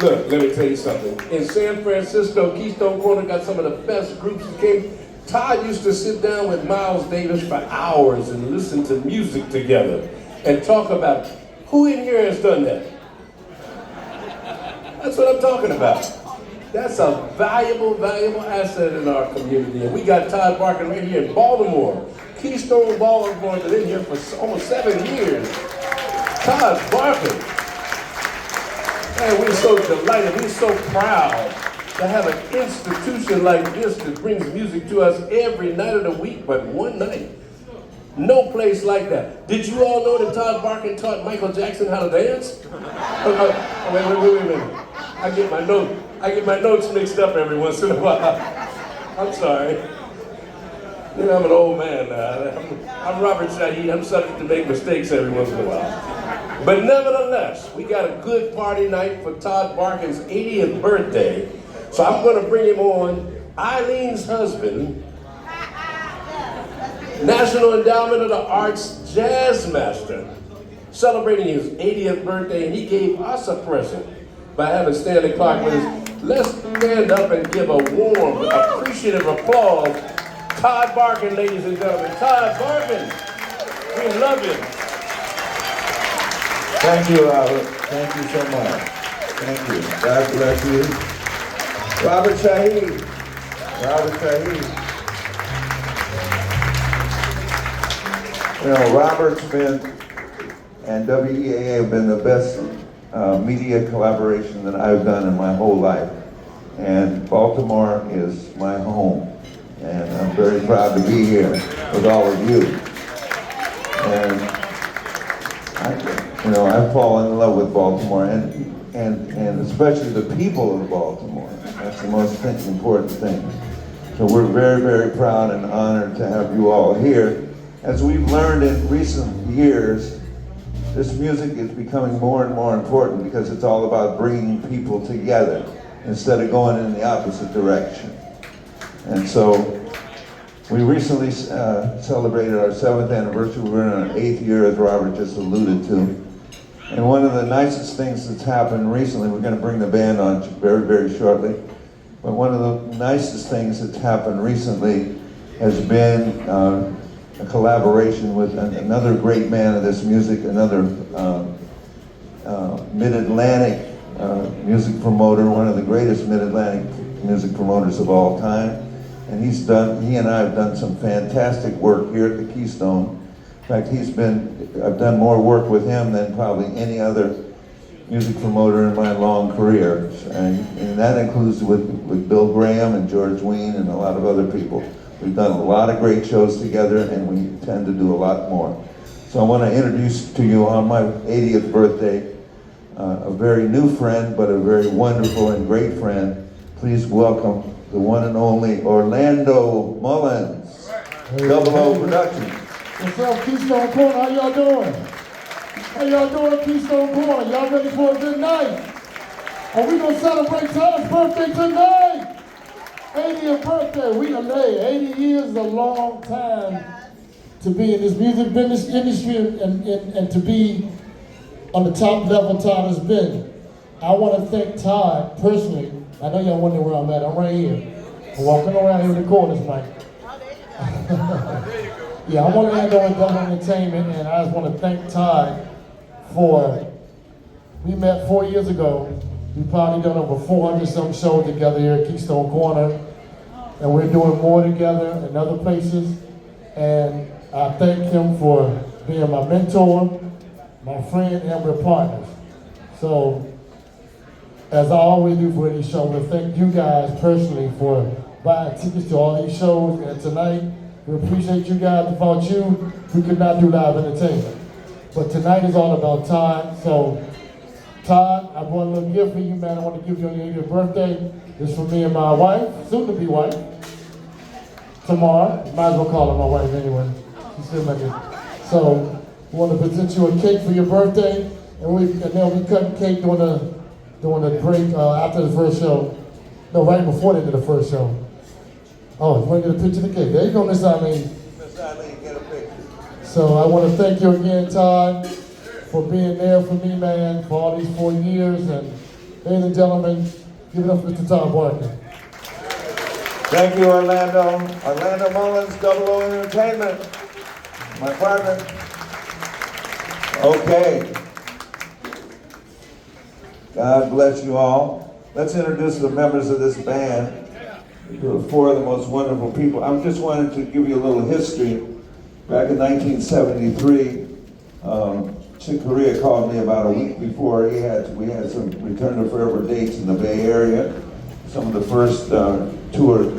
Look, let me tell you something. In San Francisco, Keystone Korner got some of the best groups that came. Todd used to sit down with Miles Davis for hours and listen to music together and talk about it. Who in here has done that? That's what I'm talking about. That's a valuable, valuable asset in our community. And we got Todd Barker right here in Baltimore. Keystone Baltimore has been in here for almost 7 years. Todd Barker. Man, we're so delighted, we're so proud to have an institution like this that brings music to us every night of the week, but one night. No place like that. Did you all know that Todd Barker taught Michael Jackson how to dance? Wait a minute. I get my notes mixed up every once in a while. I'm sorry. You know, I'm an old man now. I'm Robert Shaheed. I'm subject to make mistakes every once in a while. But nevertheless, we got a good party night for Todd Barker's 80th birthday. So I'm going to bring him on. Eileen's husband, National Endowment of the Arts Jazz Master, celebrating his 80th birthday, and he gave us a present by having Stanley Clarke with us. Let's stand up and give a warm, appreciative applause. Todd Barker, ladies and gentlemen. Todd Barker, we love you. Thank you, Robert. Thank you so much. Thank you. God bless you. Robert Shaheed. Robert Shaheed. You know, Robert's been, and WEAA have been the best media collaboration that I've done in my whole life. And Baltimore is my home. And I'm very proud to be here with all of you. And I've fallen in love with Baltimore and especially the people of Baltimore. That's the most important thing. So we're very, very proud and honored to have you all here. As we've learned in recent years, this music is becoming more and more important because it's all about bringing people together instead of going in the opposite direction. And so we recently celebrated our 7th anniversary. We're in our 8th year, as Robert just alluded to. And one of the nicest things that's happened recently, we're going to bring the band on very, very shortly, but one of the nicest things that's happened recently has been a collaboration with another great man of this music, another Mid-Atlantic music promoter, one of the greatest Mid-Atlantic music promoters of all time. And he and I have done some fantastic work here at the Keystone. In fact, I've done more work with him than probably any other music promoter in my long career. And that includes with Bill Graham and George Wein and a lot of other people. We've done a lot of great shows together, and we intend to do a lot more. So I want to introduce to you on my 80th birthday, a very new friend, but a very wonderful and great friend. Please welcome the one and only Orlando Mullins, Double O Productions. What's up, Keystone Korner? How y'all doing? How y'all doing, Keystone Korner? Y'all ready for a good night? Are we gonna celebrate Todd's birthday tonight? 80th birthday. 80 years is a long time to be in this music business industry and to be on the top level Todd has been. I want to thank Todd personally. I know y'all wondering where I'm at. I'm right here. I'm walking around here in the corner tonight. Yeah, I'm Orlando with Double Entertainment, and I just want to thank Todd we met 4 years ago. We've probably done over 400 some shows together here at Keystone Korner, and we're doing more together in other places. And I thank him for being my mentor, my friend, and we're partners. So, as I always do for these shows, I thank you guys personally for buying tickets to all these shows. And tonight, we appreciate you guys. Without you, we could not do live entertainment. But tonight is all about Todd. So, Todd, I brought a little gift for you, man. I want to give you on your 80th birthday. This is for me and my wife, soon-to-be wife, Tamar. Might as well call her my wife anyway. She's still my gift. So, we want to present you a cake for your birthday, and they'll be cutting cake during the break after the first show. No, right before the end of the first show. Oh, you want to get a picture of the cake? There you go, Miss Eileen. Miss Eileen, get a picture. So I want to thank you again, Todd, for being there for me, man, for all these 4 years. And Ladies and gentlemen, give it up for Mr. Todd Barker. Thank you, Orlando. Orlando Mullins, Double O Entertainment, my partner. Okay. God bless you all. Let's introduce the members of this band. They're four of the most wonderful people. I just wanted to give you a little history. Back in 1973, Chick Corea called me about a week before. We had some Return to Forever dates in the Bay Area. Some of the first tour.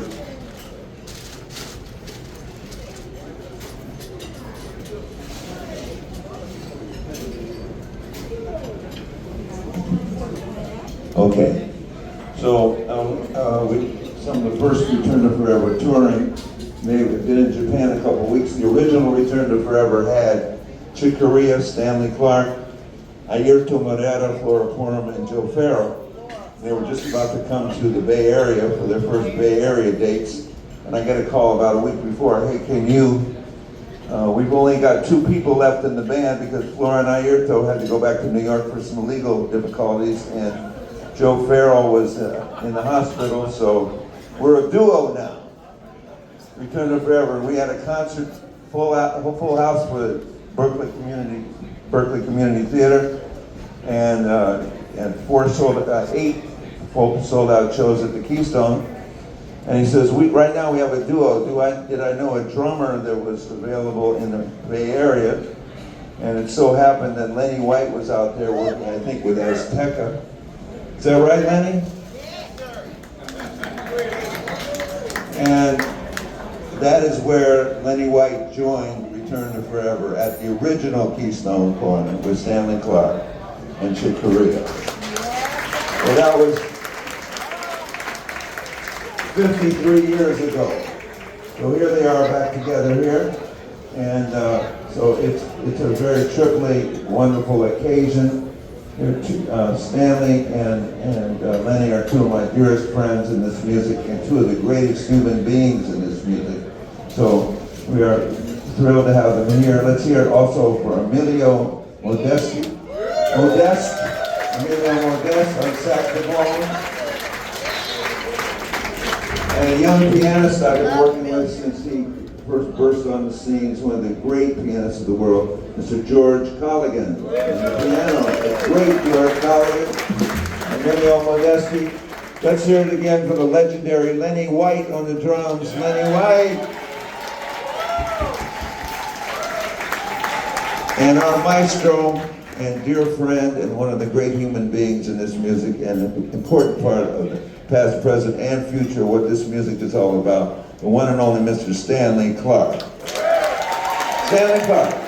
Okay, so some of the first Return to Forever touring. They did in Japan a couple of weeks. The original Return to Forever had Chick Corea, Stanley, Clarke, Ayrton Morera, Flora Purim, and Joe Farrell. They were just about to come to the Bay Area for their first Bay Area dates, and I got a call about a week before, hey, can you, we've only got 2 people left in the band because Flora and Ayrton had to go back to New York for some legal difficulties, and Joe Farrell was in the hospital, so we're a duo now. Return to Forever. We had a concert, full house for the Berkeley Community Theater, and 8 full sold out shows at the Keystone. And he says, right now we have a duo. Did I know a drummer that was available in the Bay Area? And it so happened that Lenny White was out there working, I think, with Azteca. Is that right, Lenny? Yes, sir. And that is where Lenny White joined Return to Forever at the original Keystone Korner with Stanley, Clarke, and Chick Corea. Well, that was 53 years ago. So here they are back together here. And so it's a very triply wonderful occasion. Stanley and Lenny are 2 of my dearest friends in this music and 2 of the greatest human beings in this music. So we are thrilled to have them here. Let's hear it also for Emilio Modesti. Emilio Modesti on saxophone. And a young pianist I've been working with since he first burst on the scene. He's one of the great pianists of the world, Mr. George Colligan. On the piano, the great George Colligan. Emilio Modesti. Let's hear it again for the legendary Lenny White on the drums. Lenny White. And our maestro and dear friend and one of the great human beings in this music and an important part of the past, present, and future, what this music is all about, the one and only Mr. Stanley Clarke. Stanley Clarke.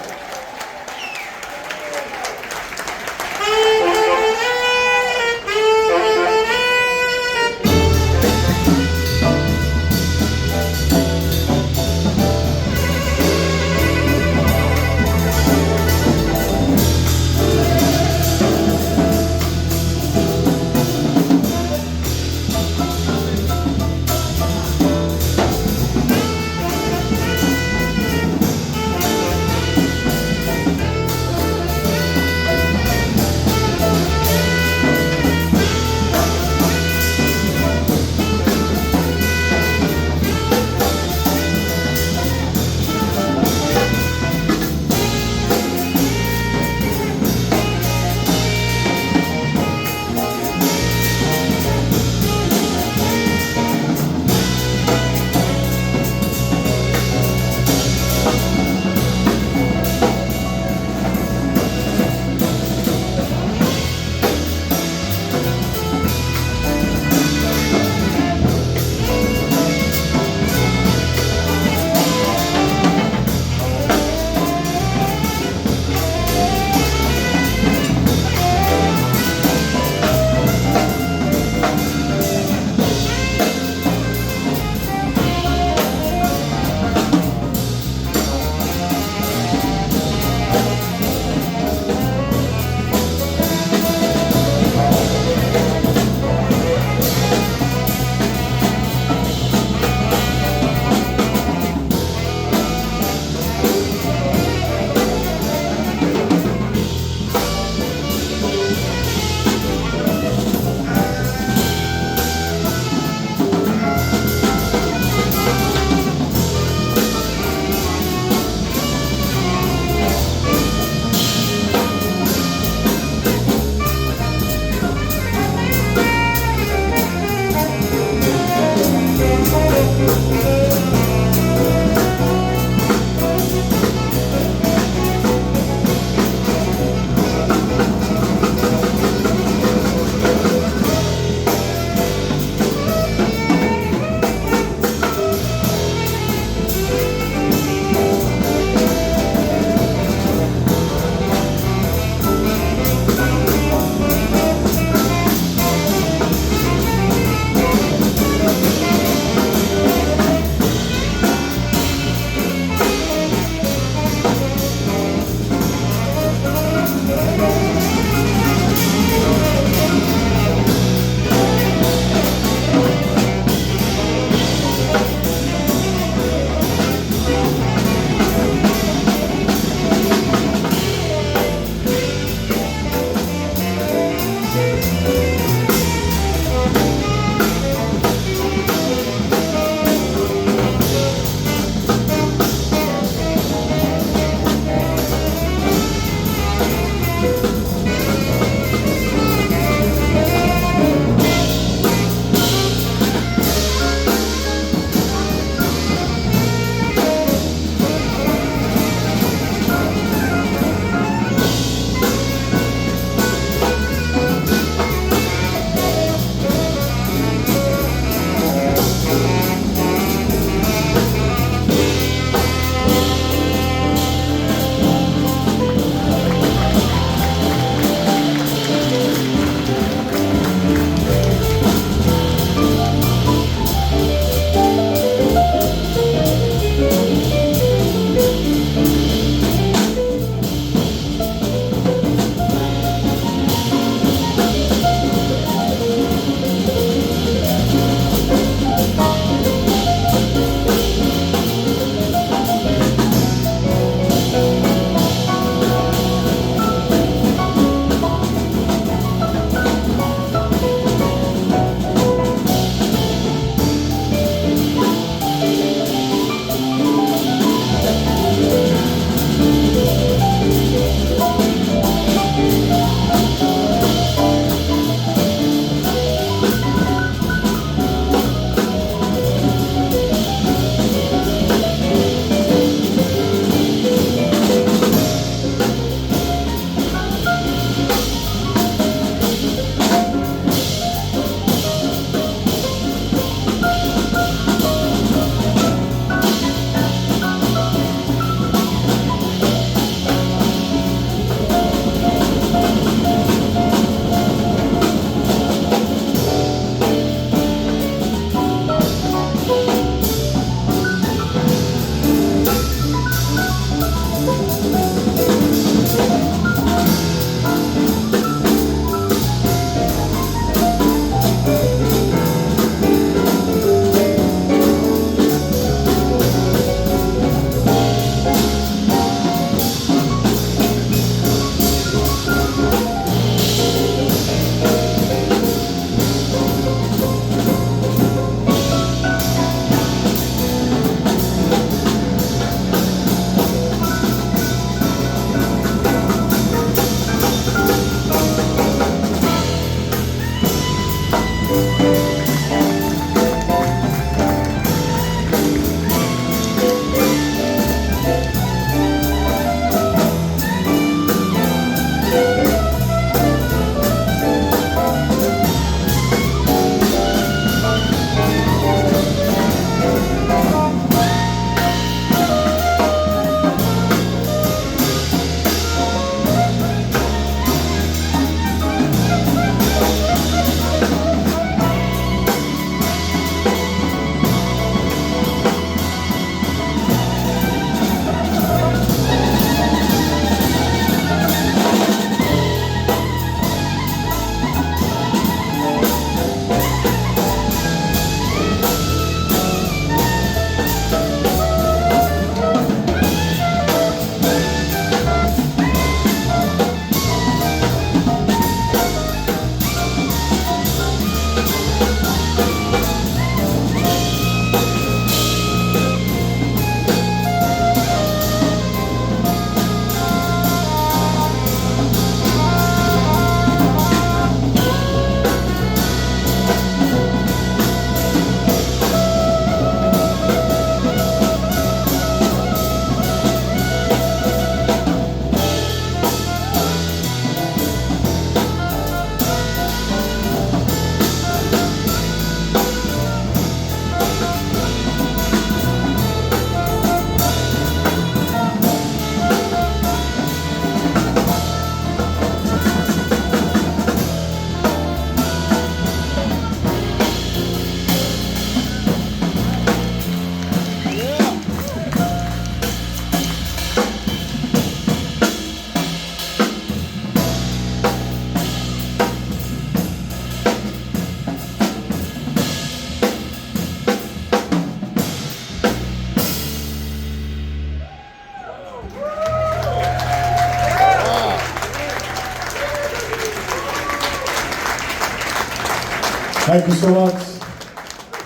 Thank you so much.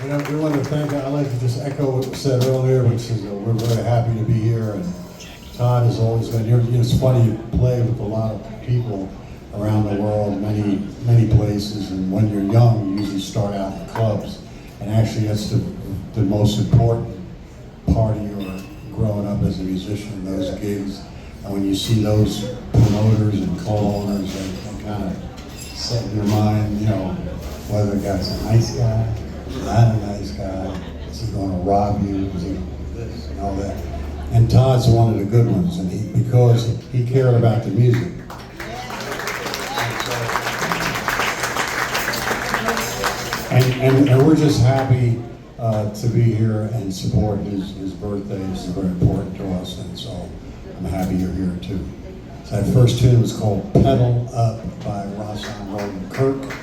You know, we want to thank, I'd like to just echo what was said earlier, which is we're very happy to be here. And Todd has always been here. It's funny, you play with a lot of people around the world, many places. And when you're young, you usually start out in clubs. And actually, that's the most important part of your growing up as a musician, those gigs. And when you see those promoters and co-owners, they kind of set in your mind, you know, whether the guy's a nice guy, not a nice guy, is he going to rob you, is he going to do this and all that. And Todd's one of the good ones, and because he cared about the music. And we're just happy to be here and support his birthday. It's very important to us, and so I'm happy you're here too. So that first tune was called Pedal Up by Rahsaan, Roland, Kirk.